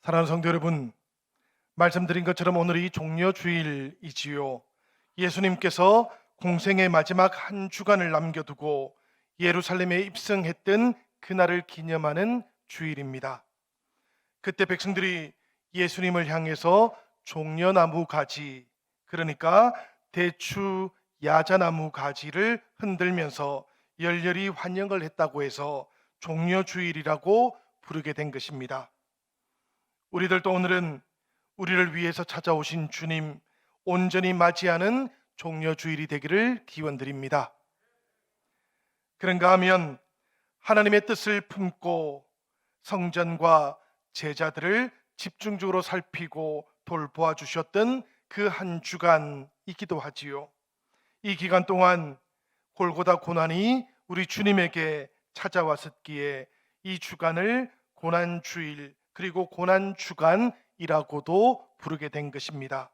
사랑하는 성도 여러분, 말씀드린 것처럼 오늘이 종려주일이지요. 예수님께서 공생의 마지막 한 주간을 남겨두고 예루살렘에 입성했던 그날을 기념하는 주일입니다. 그때 백성들이 예수님을 향해서 종려나무 가지, 그러니까 대추 야자나무 가지를 흔들면서 열렬히 환영을 했다고 해서 종려주일이라고 부르게 된 것입니다. 우리들도 오늘은 우리를 위해서 찾아오신 주님 온전히 맞이하는 종려주일이 되기를 기원드립니다. 그런가 하면 하나님의 뜻을 품고 성전과 제자들을 집중적으로 살피고 돌보아 주셨던 그 한 주간이기도 하지요. 이 기간 동안 골고다 고난이 우리 주님에게 찾아왔었기에 이 주간을 고난주일 그리고 고난주간이라고도 부르게 된 것입니다.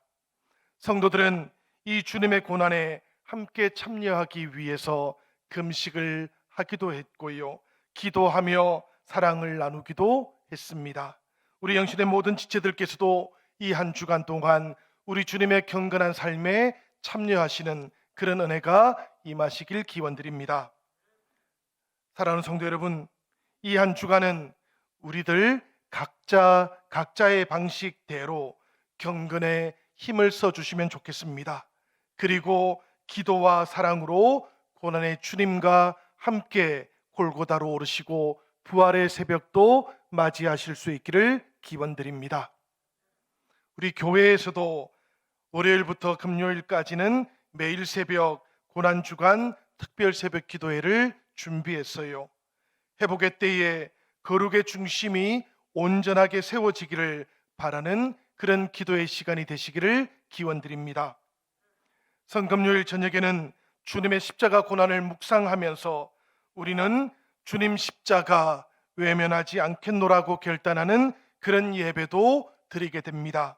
성도들은 이 주님의 고난에 함께 참여하기 위해서 금식을 하기도 했고요, 기도하며 사랑을 나누기도 했습니다. 우리 영신의 모든 지체들께서도 이 한 주간 동안 우리 주님의 경건한 삶에 참여하시는 그런 은혜가 임하시길 기원드립니다. 사랑하는 성도 여러분, 이 한 주간은 우리들 각자의 방식대로 경건에 힘을 써 주시면 좋겠습니다. 그리고 기도와 사랑으로 고난의 주님과 함께 골고다로 오르시고 부활의 새벽도 맞이하실 수 있기를 기원드립니다. 우리 교회에서도 월요일부터 금요일까지는 매일 새벽 고난주간 특별 새벽 기도회를 준비했어요. 회복의 때에 거룩의 중심이 온전하게 세워지기를 바라는 그런 기도의 시간이 되시기를 기원드립니다. 성금요일 저녁에는 주님의 십자가 고난을 묵상하면서 우리는 주님 십자가 외면하지 않겠노라고 결단하는 그런 예배도 드리게 됩니다.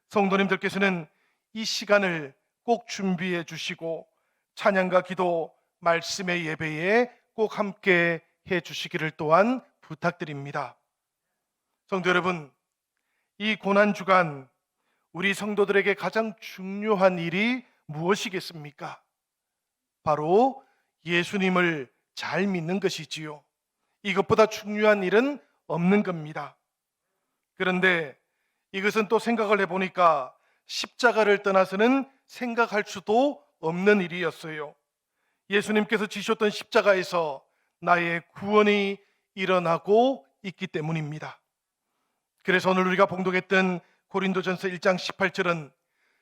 성도님들께서는 이 시간을 꼭 준비해 주시고 찬양과 기도, 말씀의 예배에 꼭 함께 해 주시기를 또한 부탁드립니다. 성도 여러분, 이 고난주간 우리 성도들에게 가장 중요한 일이 무엇이겠습니까? 바로 예수님을 잘 믿는 것이지요. 이것보다 중요한 일은 없는 겁니다. 그런데 이것은 또 생각을 해보니까 십자가를 떠나서는 생각할 수도 없는 일이었어요. 예수님께서 지셨던 십자가에서 나의 구원이 일어나고 있기 때문입니다. 그래서 오늘 우리가 봉독했던 고린도전서 1장 18절은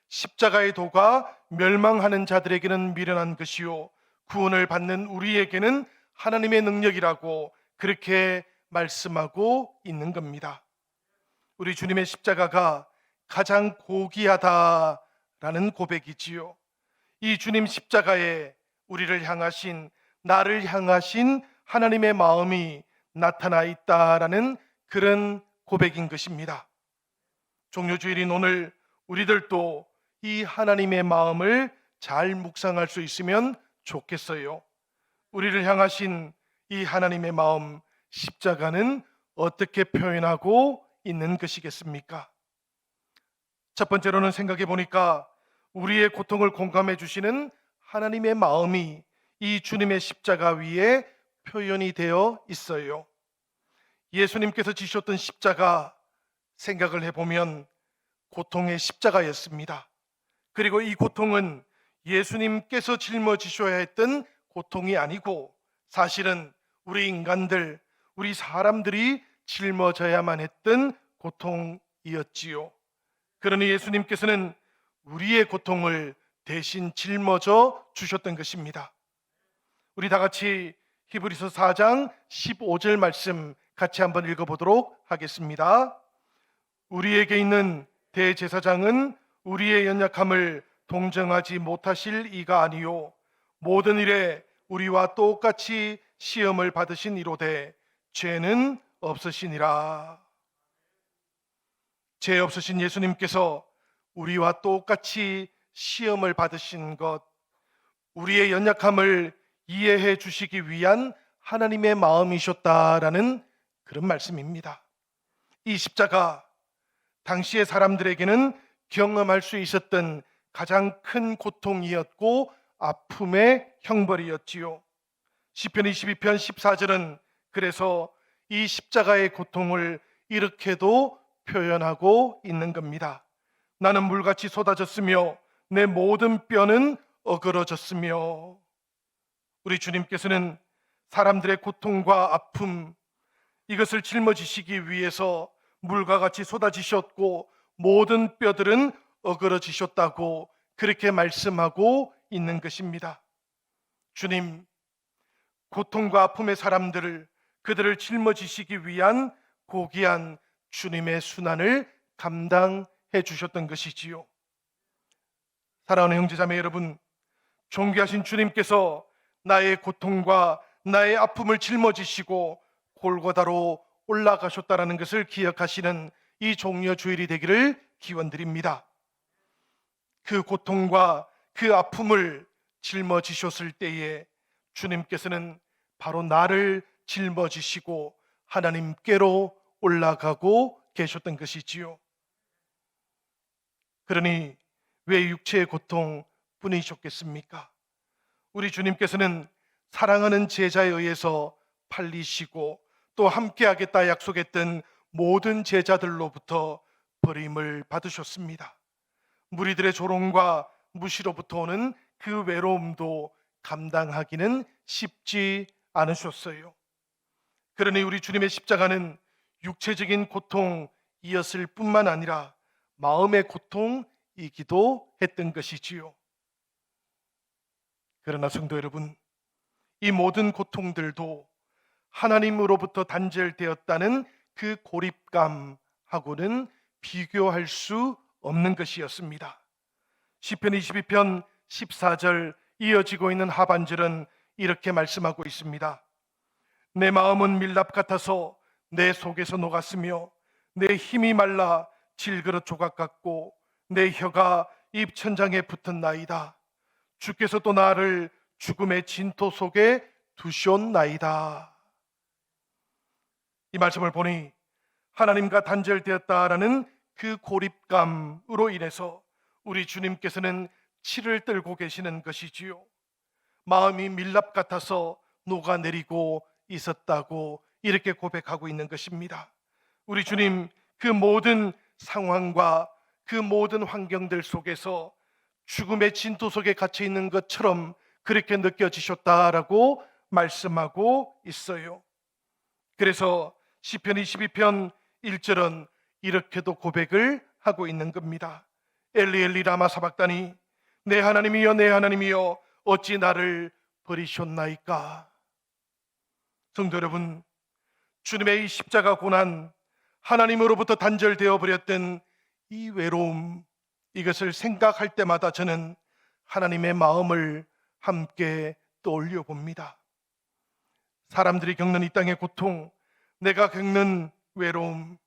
십자가의 도가 멸망하는 자들에게는 미련한 것이요 구원을 받는 우리에게는 하나님의 능력이라고 그렇게 말씀하고 있는 겁니다. 우리 주님의 십자가가 가장 고귀하다라는 고백이지요. 이 주님 십자가에 우리를 향하신, 나를 향하신 하나님의 마음이 나타나 있다라는 그런 고백인 것입니다. 종료주일인 오늘 우리들도 이 하나님의 마음을 잘 묵상할 수 있으면 좋겠어요. 우리를 향하신 이 하나님의 마음, 십자가는 어떻게 표현하고 있는 것이겠습니까? 첫 번째로는 생각해 보니까 우리의 고통을 공감해 주시는 하나님의 마음이 이 주님의 십자가 위에 표현이 되어 있어요. 예수님께서 지셨던 십자가 생각을 해보면 고통의 십자가였습니다. 그리고 이 고통은 예수님께서 짊어지셔야 했던 고통이 아니고 사실은 우리 인간들, 우리 사람들이 짊어져야만 했던 고통이었지요. 그러니 예수님께서는 우리의 고통을 대신 짊어져 주셨던 것입니다. 우리 다 같이 히브리서 4장 15절 말씀 같이 한번 읽어보도록 하겠습니다. 우리에게 있는 대제사장은 우리의 연약함을 동정하지 못하실 이가 아니요 모든 일에 우리와 똑같이 시험을 받으신 이로되 죄는 없으시니라. 죄 없으신 예수님께서 우리와 똑같이 시험을 받으신 것, 우리의 연약함을 이해해 주시기 위한 하나님의 마음이셨다라는 그런 말씀입니다. 이 십자가, 당시의 사람들에게는 경험할 수 있었던 가장 큰 고통이었고 아픔의 형벌이었지요. 시편 22편 14절은 그래서 이 십자가의 고통을 이렇게도 표현하고 있는 겁니다. 나는 물같이 쏟아졌으며 내 모든 뼈는 어그러졌으며. 우리 주님께서는 사람들의 고통과 아픔, 이것을 짊어지시기 위해서 물과 같이 쏟아지셨고 모든 뼈들은 어그러지셨다고 그렇게 말씀하고 있는 것입니다. 주님, 고통과 아픔의 사람들을, 그들을 짊어지시기 위한 고귀한 주님의 순환을 감당해 주셨던 것이지요. 사랑하는 형제자매 여러분, 존귀하신 주님께서 나의 고통과 나의 아픔을 짊어지시고 골고다로 올라가셨다라는 것을 기억하시는 이 종려 주일이 되기를 기원드립니다. 그 고통과 그 아픔을 짊어지셨을 때에 주님께서는 바로 나를 짊어지시고 하나님께로 올라가고 계셨던 것이지요. 그러니 왜 육체의 고통뿐이셨겠습니까? 우리 주님께서는 사랑하는 제자에 의해서 팔리시고 또 함께하겠다 약속했던 모든 제자들로부터 버림을 받으셨습니다. 무리들의 조롱과 무시로부터 오는 그 외로움도 감당하기는 쉽지 않으셨어요. 그러니 우리 주님의 십자가는 육체적인 고통이었을 뿐만 아니라 마음의 고통이기도 했던 것이지요. 그러나 성도 여러분, 이 모든 고통들도 하나님으로부터 단절되었다는 그 고립감하고는 비교할 수 없는 것이었습니다. 시편 22편 14절 이어지고 있는 하반절은 이렇게 말씀하고 있습니다. 내 마음은 밀랍 같아서 내 속에서 녹았으며 내 힘이 말라 질그릇 조각 같고 내 혀가 입천장에 붙은 나이다. 주께서 또 나를 죽음의 진토 속에 두셨나이다. 이 말씀을 보니 하나님과 단절되었다라는 그 고립감으로 인해서 우리 주님께서는 치를 떨고 계시는 것이지요. 마음이 밀랍 같아서 녹아내리고 있었다고 이렇게 고백하고 있는 것입니다. 우리 주님 그 모든 상황과 그 모든 환경들 속에서 죽음의 진토 속에 갇혀 있는 것처럼 그렇게 느껴지셨다라고 말씀하고 있어요. 그래서 시편 22편 1절은 이렇게도 고백을 하고 있는 겁니다. 엘리 엘리 라마 사박다니 내 하나님이여 내 하나님이여 어찌 나를 버리셨나이까. 성도 여러분, 주님의 이 십자가 고난, 하나님으로부터 단절되어 버렸던 이 외로움, 이것을 생각할 때마다 저는 하나님의 마음을 함께 떠올려 봅니다. 사람들이 겪는 이 땅의 고통, 내가 겪는 외로움,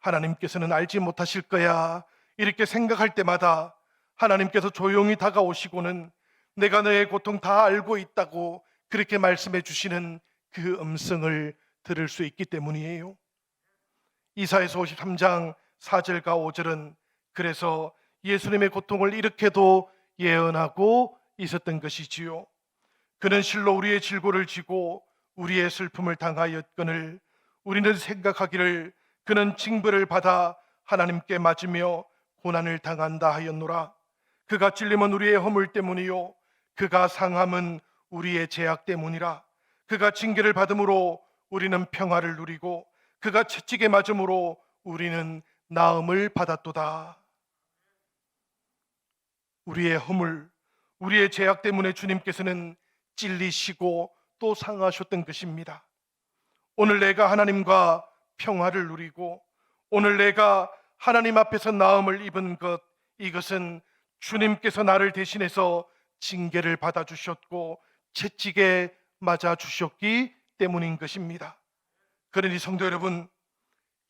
하나님께서는 알지 못하실 거야 이렇게 생각할 때마다 하나님께서 조용히 다가오시고는 내가 너의 고통 다 알고 있다고 그렇게 말씀해 주시는 그 음성을 들을 수 있기 때문이에요. 이사야서 53장 4절과 5절은 그래서 예수님의 고통을 이렇게도 예언하고 있었던 것이지요. 그는 실로 우리의 질고를 지고 우리의 슬픔을 당하였거늘 우리는 생각하기를 그는 징벌을 받아 하나님께 맞으며 고난을 당한다 하였노라. 그가 찔림은 우리의 허물 때문이요 그가 상함은 우리의 죄악 때문이라. 그가 징계를 받음으로 우리는 평화를 누리고 그가 채찍에 맞음으로 우리는 나음을 받았도다. 우리의 허물, 우리의 죄악 때문에 주님께서는 찔리시고 또 상하셨던 것입니다. 오늘 내가 하나님과 평화를 누리고 오늘 내가 하나님 앞에서 나음을 입은 것, 이것은 주님께서 나를 대신해서 징계를 받아주셨고 채찍에 맞아주셨기 때문인 것입니다. 그러니 성도 여러분,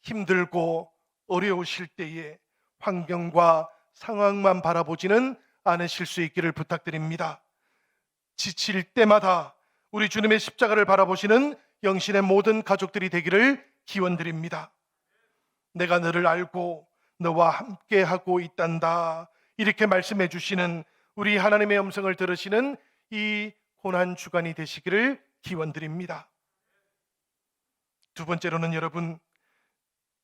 힘들고 어려우실 때에 환경과 상황만 바라보지는 않으실 수 있기를 부탁드립니다. 지칠 때마다 우리 주님의 십자가를 바라보시는 영신의 모든 가족들이 되기를 기원드립니다. 내가 너를 알고 너와 함께 하고 있단다. 이렇게 말씀해 주시는 우리 하나님의 음성을 들으시는 이 고난 주간이 되시기를 기원드립니다. 두 번째로는 여러분,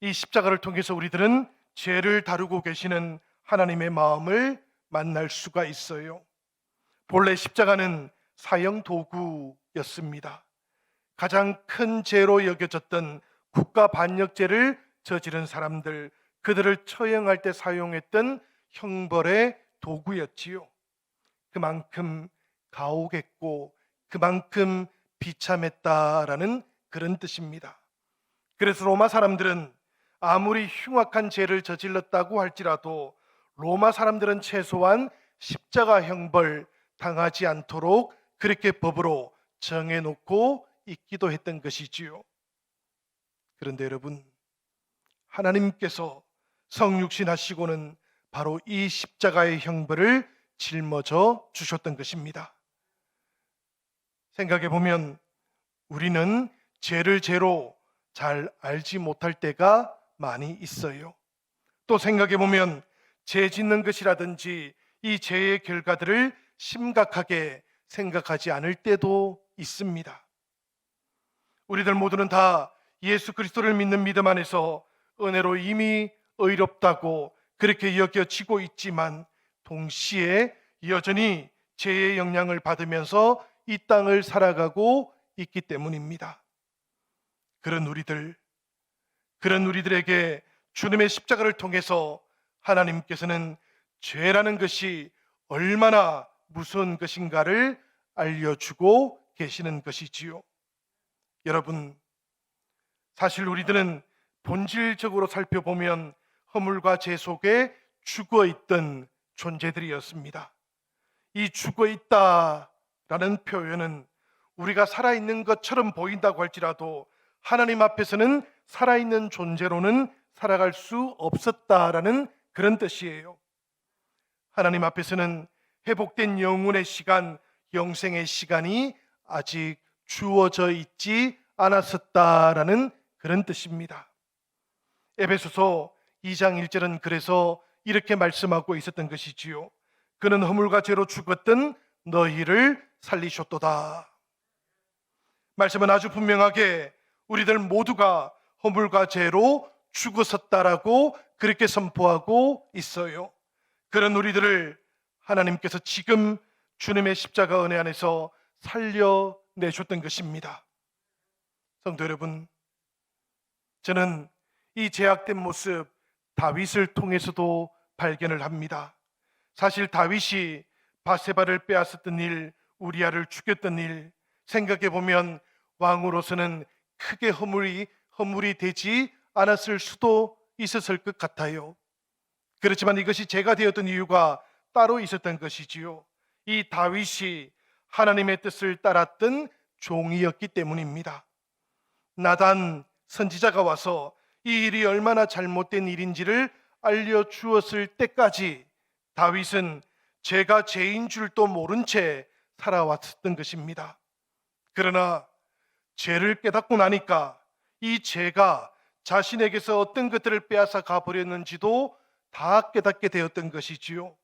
이 십자가를 통해서 우리들은 죄를 다루고 계시는 하나님의 마음을 만날 수가 있어요. 본래 십자가는 사형 도구였습니다. 가장 큰 죄로 여겨졌던 국가 반역죄를 저지른 사람들, 그들을 처형할 때 사용했던 형벌의 도구였지요. 그만큼 가혹했고 그만큼 비참했다라는 그런 뜻입니다. 그래서 로마 사람들은 아무리 흉악한 죄를 저질렀다고 할지라도 로마 사람들은 최소한 십자가 형벌 당하지 않도록 그렇게 법으로 정해놓고 있기도 했던 것이지요. 그런데 여러분, 하나님께서 성육신 하시고는 바로 이 십자가의 형벌을 짊어져 주셨던 것입니다. 생각해 보면 우리는 죄를 죄로 잘 알지 못할 때가 많이 있어요. 또 생각해 보면 죄 짓는 것이라든지 이 죄의 결과들을 심각하게 생각하지 않을 때도 있습니다. 우리들 모두는 다 예수 그리스도를 믿는 믿음 안에서 은혜로 이미 의롭다고 그렇게 여겨지고 있지만 동시에 여전히 죄의 영향을 받으면서 이 땅을 살아가고 있기 때문입니다. 그런 우리들에게 주님의 십자가를 통해서 하나님께서는 죄라는 것이 얼마나 무서운 것인가를 알려주고 계시는 것이지요. 여러분, 사실 우리들은 본질적으로 살펴보면 허물과 죄 속에 죽어있던 존재들이었습니다. 이 죽어있다라는 표현은 우리가 살아있는 것처럼 보인다고 할지라도 하나님 앞에서는 살아있는 존재로는 살아갈 수 없었다라는 그런 뜻이에요. 하나님 앞에서는 회복된 영혼의 시간, 영생의 시간이 아직 주어져 있지 않았었다라는 그런 뜻입니다. 에베소서 2장 1절은 그래서 이렇게 말씀하고 있었던 것이지요. 그는 허물과 죄로 죽었던 너희를 살리셨도다. 말씀은 아주 분명하게 우리들 모두가 허물과 죄로 죽었었다라고 그렇게 선포하고 있어요. 그런 우리들을 하나님께서 지금 주님의 십자가 은혜 안에서 살려내셨던 것입니다. 성도 여러분, 저는 이 제약된 모습 다윗을 통해서도 발견을 합니다. 사실 다윗이 바세바를 빼앗았던 일, 우리아를 죽였던 일 생각해 보면 왕으로서는 크게 허물이 되지 않았을 수도 있었을 것 같아요. 그렇지만 이것이 죄가 되었던 이유가 따로 있었던 것이지요. 이 다윗이 하나님의 뜻을 따랐던 종이었기 때문입니다. 나단 선지자가 와서 이 일이 얼마나 잘못된 일인지를 알려주었을 때까지 다윗은 죄가 죄인 줄도 모른 채 살아왔던 것입니다. 그러나 죄를 깨닫고 나니까 이 죄가 자신에게서 어떤 것들을 빼앗아 가버렸는지도 다 깨닫게 되었던 것이지요.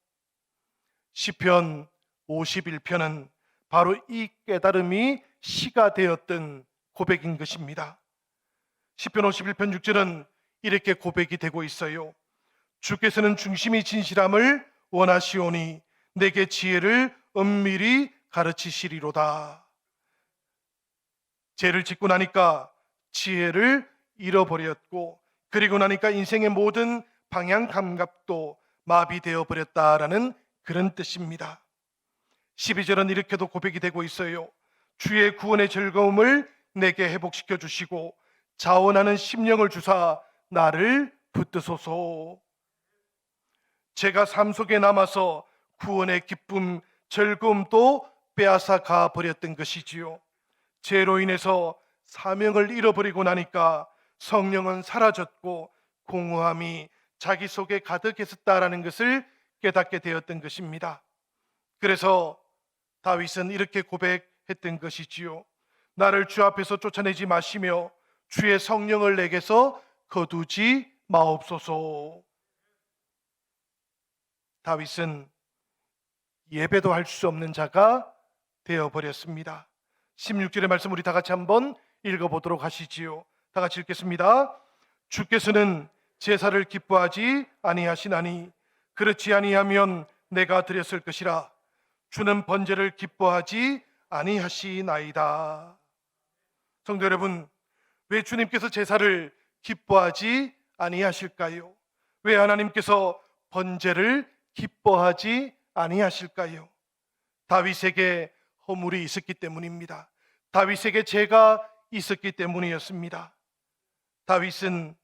시편 51편은 바로 이 깨달음이 시가 되었던 고백인 것입니다. 시편 51편 6절은 이렇게 고백이 되고 있어요. 주께서는 중심이 진실함을 원하시오니 내게 지혜를 엄밀히 가르치시리로다. 죄를 짓고 나니까 지혜를 잃어버렸고, 그리고 나니까 인생의 모든 방향 감각도 마비되어 버렸다라는 그런 뜻입니다. 12절은 이렇게도 고백이 되고 있어요. 주의 구원의 즐거움을 내게 회복시켜 주시고 자원하는 심령을 주사 나를 붙드소서. 제가 삶 속에 남아서 구원의 기쁨, 즐거움도 빼앗아 가버렸던 것이지요. 죄로 인해서 사명을 잃어버리고 나니까 성령은 사라졌고 공허함이 자기 속에 가득했었다라는 것을 깨닫게 되었던 것입니다. 그래서 다윗은 이렇게 고백했던 것이지요. 나를 주 앞에서 쫓아내지 마시며 주의 성령을 내게서 거두지 마옵소서. 다윗은 예배도 할 수 없는 자가 되어버렸습니다. 16절의 말씀 우리 다 같이 한번 읽어보도록 하시지요. 다 같이 읽겠습니다. 주께서는 제사를 기뻐하지 아니하시나니 그렇지 아니하면 내가 드렸을 것이라. 주는 번제를 기뻐하지 아니하시나이다. 성도 여러분, 왜 주님께서 제사를 기뻐하지 아니하실까요? 왜 하나님께서 번제를 기뻐하지 아니하실까요? 다윗에게 허물이 있었기 때문입니다. 다윗에게 죄가 있었기 때문이었습니다. 다윗은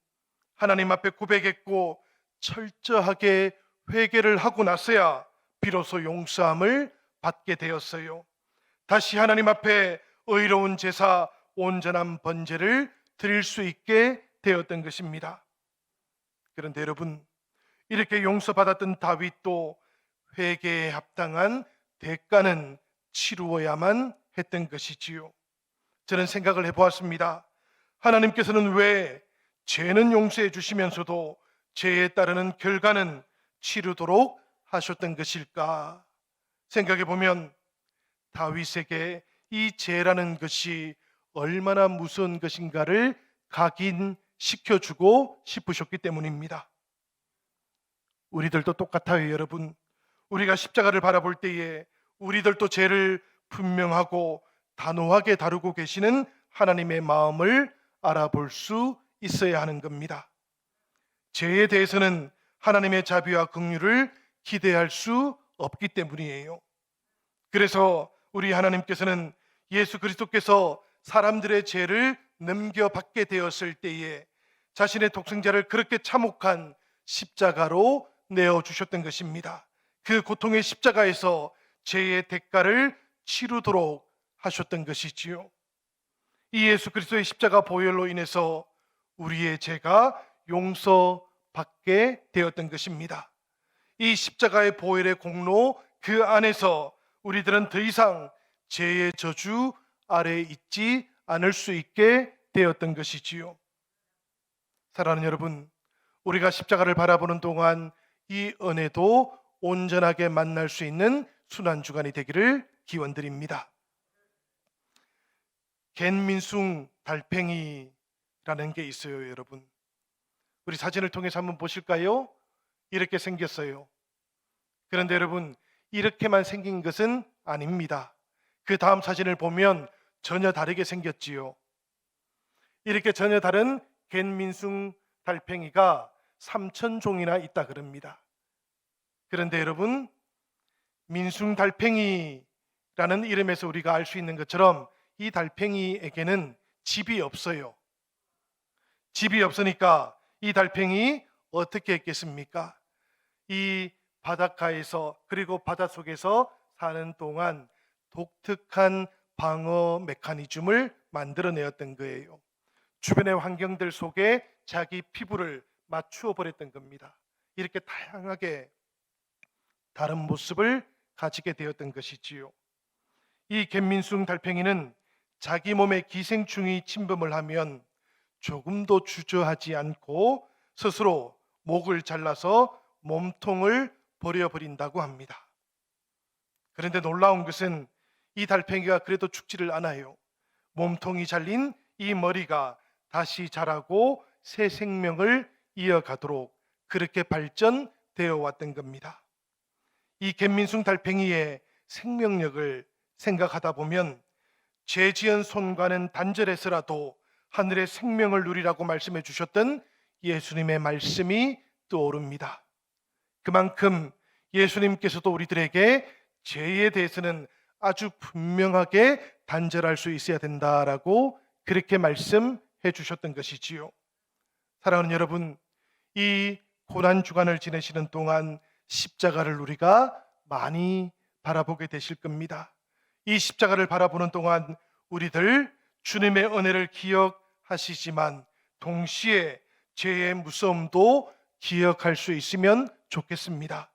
하나님 앞에 고백했고 철저하게 회개를 하고 나서야 비로소 용서함을 받게 되었어요. 다시 하나님 앞에 의로운 제사, 온전한 번제를 드릴 수 있게 되었던 것입니다. 그런데 여러분, 이렇게 용서받았던 다윗도 회개에 합당한 대가는 치루어야만 했던 것이지요. 저는 생각을 해보았습니다. 하나님께서는 왜 죄는 용서해 주시면서도 죄에 따르는 결과는 치르도록 하셨던 것일까? 생각해 보면 다윗에게 이 죄라는 것이 얼마나 무서운 것인가를 각인시켜주고 싶으셨기 때문입니다. 우리들도 똑같아요, 여러분. 우리가 십자가를 바라볼 때에 우리들도 죄를 분명하고 단호하게 다루고 계시는 하나님의 마음을 알아볼 수 있어야 하는 겁니다. 죄에 대해서는 하나님의 자비와 긍휼을 기대할 수 없기 때문이에요. 그래서 우리 하나님께서는 예수 그리스도께서 사람들의 죄를 넘겨받게 되었을 때에 자신의 독생자를 그렇게 참혹한 십자가로 내어주셨던 것입니다. 그 고통의 십자가에서 죄의 대가를 치르도록 하셨던 것이지요. 이 예수 그리스도의 십자가 보혈로 인해서 우리의 죄가 용서받게 되었던 것입니다. 이 십자가의 보혈의 공로 그 안에서 우리들은 더 이상 죄의 저주 아래에 있지 않을 수 있게 되었던 것이지요. 사랑하는 여러분, 우리가 십자가를 바라보는 동안 이 은혜도 온전하게 만날 수 있는 순환주간이 되기를 기원드립니다. 갠민숭 달팽이라는 게 있어요, 여러분. 우리 사진을 통해서 한번 보실까요? 이렇게 생겼어요. 그런데 여러분, 이렇게만 생긴 것은 아닙니다. 그 다음 사진을 보면 전혀 다르게 생겼지요. 이렇게 전혀 다른 갠민숭 달팽이가 3,000종이나 있다 그럽니다. 그런데 여러분, 민숭 달팽이라는 이름에서 우리가 알 수 있는 것처럼 이 달팽이에게는 집이 없어요. 집이 없으니까 이 달팽이 어떻게 했겠습니까? 이 바닷가에서 그리고 바닷속에서 사는 동안 독특한 방어 메커니즘을 만들어내었던 거예요. 주변의 환경들 속에 자기 피부를 맞추어 버렸던 겁니다. 이렇게 다양하게 다른 모습을 가지게 되었던 것이지요. 이 갯민숭 달팽이는 자기 몸에 기생충이 침범을 하면 조금도 주저하지 않고 스스로 목을 잘라서 몸통을 버려버린다고 합니다. 그런데 놀라운 것은 이 달팽이가 그래도 죽지를 않아요. 몸통이 잘린 이 머리가 다시 자라고 새 생명을 이어가도록 그렇게 발전되어 왔던 겁니다. 이 갯민숭 달팽이의 생명력을 생각하다 보면 죄 지은 손과는 단절해서라도 하늘의 생명을 누리라고 말씀해 주셨던 예수님의 말씀이 떠오릅니다. 그만큼 예수님께서도 우리들에게 죄에 대해서는 아주 분명하게 단절할 수 있어야 된다라고 그렇게 말씀해 주셨던 것이지요. 사랑하는 여러분, 이 고난주간을 지내시는 동안 십자가를 우리가 많이 바라보게 되실 겁니다. 이 십자가를 바라보는 동안 우리들 주님의 은혜를 기억하시지만 동시에 죄의 무서움도 기억할 수 있으면 좋겠습니다.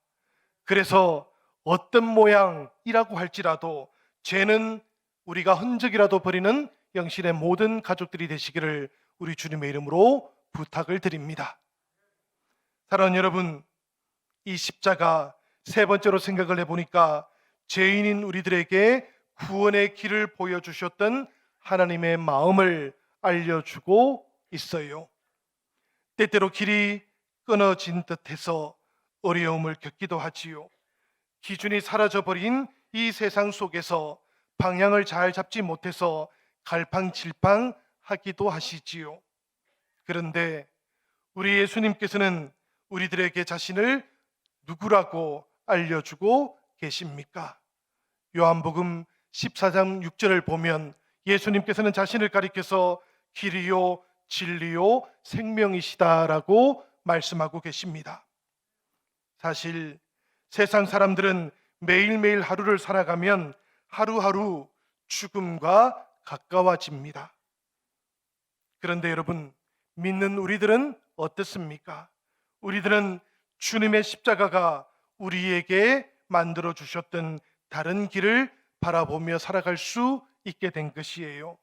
그래서 어떤 모양이라고 할지라도 죄는 우리가 흔적이라도 버리는 영신의 모든 가족들이 되시기를 우리 주님의 이름으로 부탁을 드립니다. 사랑하는 여러분, 이 십자가 세 번째로 생각을 해보니까 죄인인 우리들에게 구원의 길을 보여주셨던 하나님의 마음을 알려주고 있어요. 때때로 길이 끊어진 듯해서 어려움을 겪기도 하지요. 기준이 사라져버린 이 세상 속에서 방향을 잘 잡지 못해서 갈팡질팡 하기도 하시지요. 그런데 우리 예수님께서는 우리들에게 자신을 누구라고 알려주고 계십니까? 요한복음 14장 6절을 보면 예수님께서는 자신을 가리켜서 길이요 진리요 생명이시다라고 말씀하고 계십니다. 사실 세상 사람들은 매일매일 하루를 살아가면 하루하루 죽음과 가까워집니다. 그런데 여러분, 믿는 우리들은 어떻습니까? 우리들은 주님의 십자가가 우리에게 만들어 주셨던 다른 길을 바라보며 살아갈 수 있게 된 것이에요.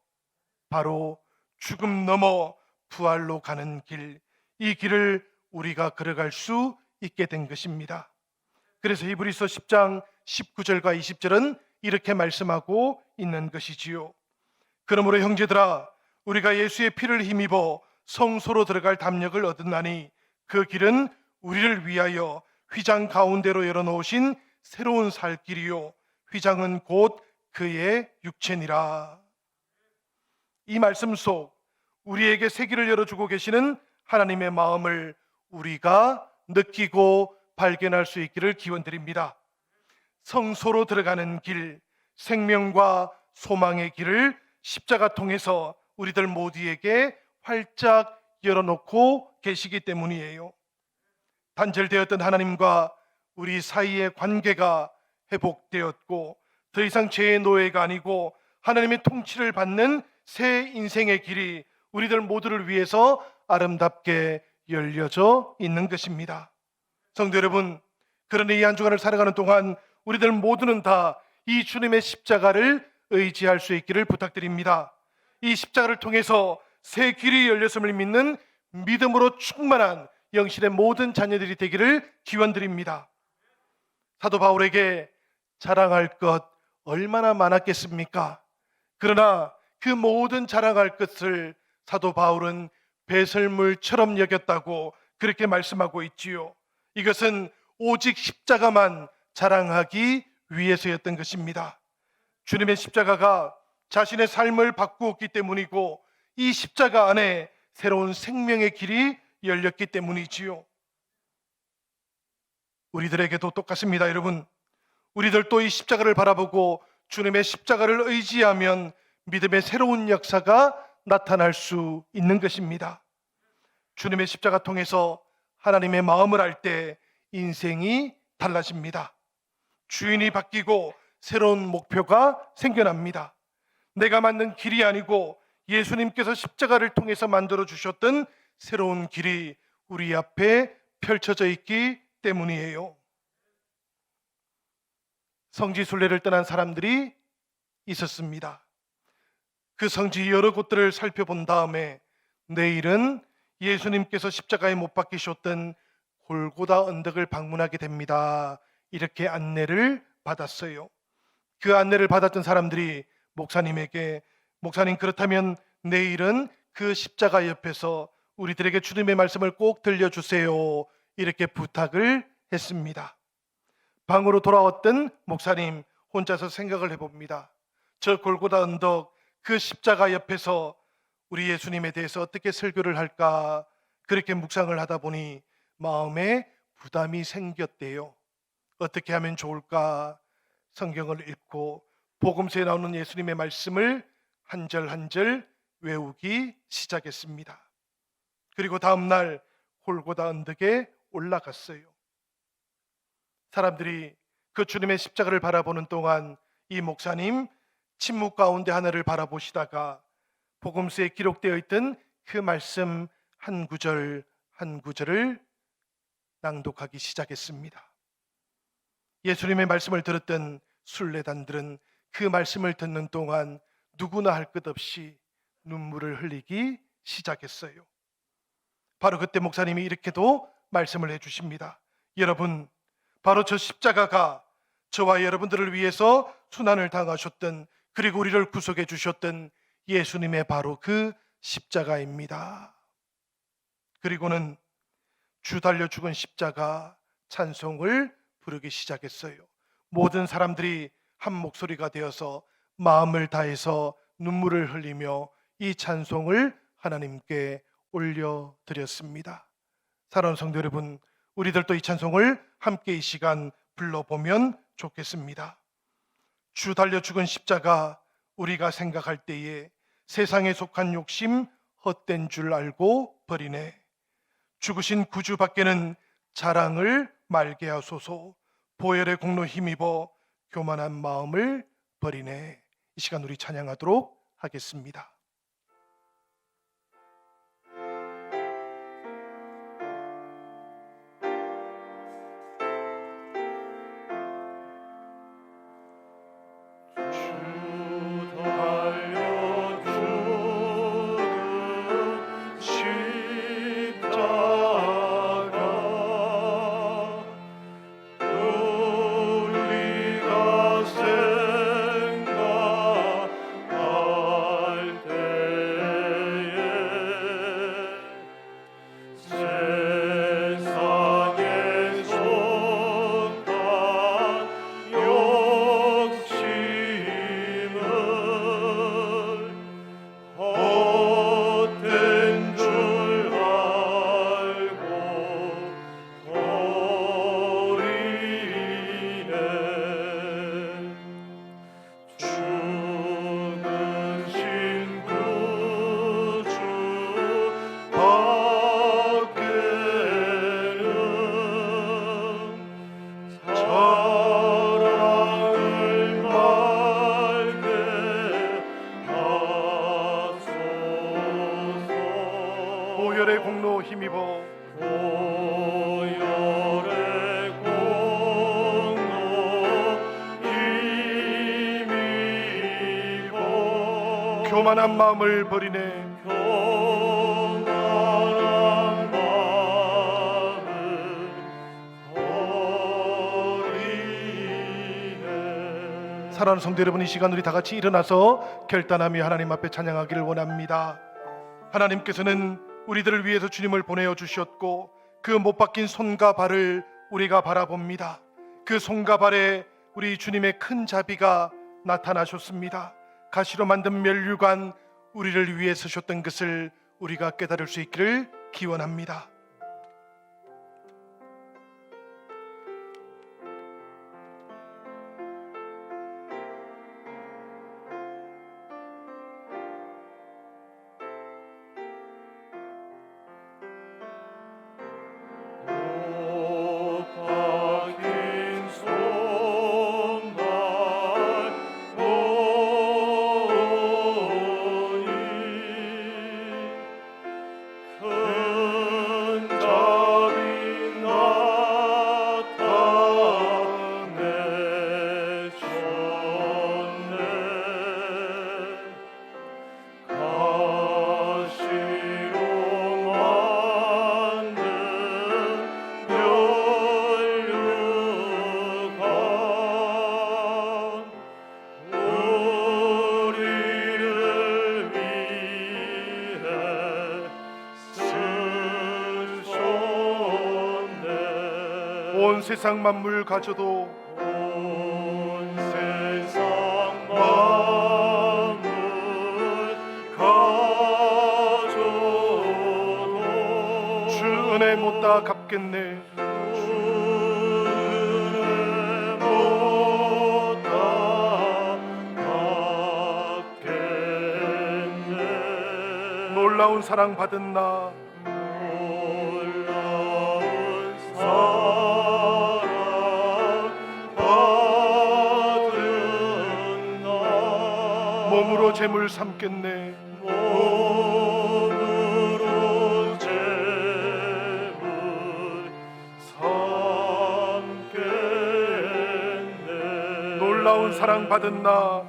바로 죽음 넘어 부활로 가는 길, 이 길을 우리가 걸어갈 수 있게 된 것입니다. 그래서 히브리서 10장 19절과 20절은 이렇게 말씀하고 있는 것이지요. 그러므로 형제들아, 우리가 예수의 피를 힘입어 성소로 들어갈 담력을 얻었나니 그 길은 우리를 위하여 휘장 가운데로 열어놓으신 새로운 살 길이요 휘장은 곧 그의 육체니라. 이 말씀 속 우리에게 새 길을 열어주고 계시는 하나님의 마음을 우리가 느끼고 발견할 수 있기를 기원드립니다. 성소로 들어가는 길, 생명과 소망의 길을 십자가 통해서 우리들 모두에게 활짝 열어놓고 계시기 때문이에요. 단절되었던 하나님과 우리 사이의 관계가 회복되었고 더 이상 죄의 노예가 아니고 하나님의 통치를 받는 새 인생의 길이 우리들 모두를 위해서 아름답게 열려져 있는 것입니다. 성도 여러분, 그러니 이 한 주간을 살아가는 동안 우리들 모두는 다 이 주님의 십자가를 의지할 수 있기를 부탁드립니다. 이 십자가를 통해서 새 길이 열렸음을 믿는 믿음으로 충만한 영신의 모든 자녀들이 되기를 기원드립니다. 사도 바울에게 자랑할 것 얼마나 많았겠습니까? 그러나 그 모든 자랑할 것을 사도 바울은 배설물처럼 여겼다고 그렇게 말씀하고 있지요. 이것은 오직 십자가만 자랑하기 위해서였던 것입니다. 주님의 십자가가 자신의 삶을 바꾸었기 때문이고 이 십자가 안에 새로운 생명의 길이 열렸기 때문이지요. 우리들에게도 똑같습니다. 여러분, 우리들도 이 십자가를 바라보고 주님의 십자가를 의지하면 믿음의 새로운 역사가 나타날 수 있는 것입니다. 주님의 십자가 통해서 하나님의 마음을 알 때 인생이 달라집니다. 주인이 바뀌고 새로운 목표가 생겨납니다. 내가 만든 길이 아니고 예수님께서 십자가를 통해서 만들어 주셨던 새로운 길이 우리 앞에 펼쳐져 있기 때문이에요. 성지순례를 떠난 사람들이 있었습니다. 그 성지 여러 곳들을 살펴본 다음에 내일은 예수님께서 십자가에 못 박히셨던 골고다 언덕을 방문하게 됩니다. 이렇게 안내를 받았어요. 그 안내를 받았던 사람들이 목사님에게 목사님, 그렇다면 내일은 그 십자가 옆에서 우리들에게 주님의 말씀을 꼭 들려주세요. 이렇게 부탁을 했습니다. 방으로 돌아왔던 목사님 혼자서 생각을 해봅니다. 저 골고다 언덕, 그 십자가 옆에서 우리 예수님에 대해서 어떻게 설교를 할까 그렇게 묵상을 하다 보니 마음에 부담이 생겼대요. 어떻게 하면 좋을까? 성경을 읽고 복음서에 나오는 예수님의 말씀을 한 절 한 절 외우기 시작했습니다. 그리고 다음날 골고다 언덕에 올라갔어요. 사람들이 그 주님의 십자가를 바라보는 동안 이 목사님 침묵 가운데 하늘을 바라보시다가 복음서에 기록되어 있던 그 말씀 한 구절 한 구절을 낭독하기 시작했습니다. 예수님의 말씀을 들었던 순례단들은 그 말씀을 듣는 동안 누구나 할 것 없이 눈물을 흘리기 시작했어요. 바로 그때 목사님이 이렇게도 말씀을 해주십니다. 여러분, 바로 저 십자가가 저와 여러분들을 위해서 순환을 당하셨던, 그리고 우리를 구속해 주셨던 예수님의 바로 그 십자가입니다. 그리고는 주 달려 죽은 십자가 찬송을 부르기 시작했어요. 모든 사람들이 한 목소리가 되어서 마음을 다해서 눈물을 흘리며 이 찬송을 하나님께 올려드렸습니다. 사랑하는 성도 여러분, 우리들도 이 찬송을 함께 이 시간 불러보면 좋겠습니다. 주 달려 죽은 십자가, 우리가 생각할 때에 세상에 속한 욕심 헛된 줄 알고 버리네. 죽으신 구주 밖에는 자랑을 말게 하소서. 보혈의 공로 힘입어 교만한 마음을 버리네. 이 시간 우리 찬양하도록 하겠습니다. 보혈의 공로 힘입어 보혈의 공로 힘입어 교만한 마음을 버리네. 교만한 마음을 버리네. 사랑하는 성도 여러분, 이 시간 우리 다 같이 일어나서 결단하며 하나님 앞에 찬양하기를 원합니다. 하나님께서는 우리들을 위해서 주님을 보내어 주셨고, 그 못 박힌 손과 발을 우리가 바라봅니다. 그 손과 발에 우리 주님의 큰 자비가 나타나셨습니다. 가시로 만든 면류관, 우리를 위해 쓰셨던 것을 우리가 깨달을 수 있기를 기원합니다. 온 세상 만물 가져도 온 세상 만물 가져도 주 은혜 못다 갚겠네. 놀라운 사랑 받은 나, 놀라운 사랑 받은 나 몸으로 재물 삼겠네. 몸으로 재물 삼겠네. 놀라운 사랑 받은 나,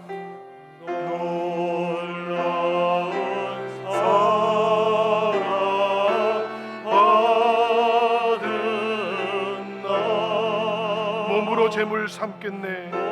입으로 재물 삼겠네.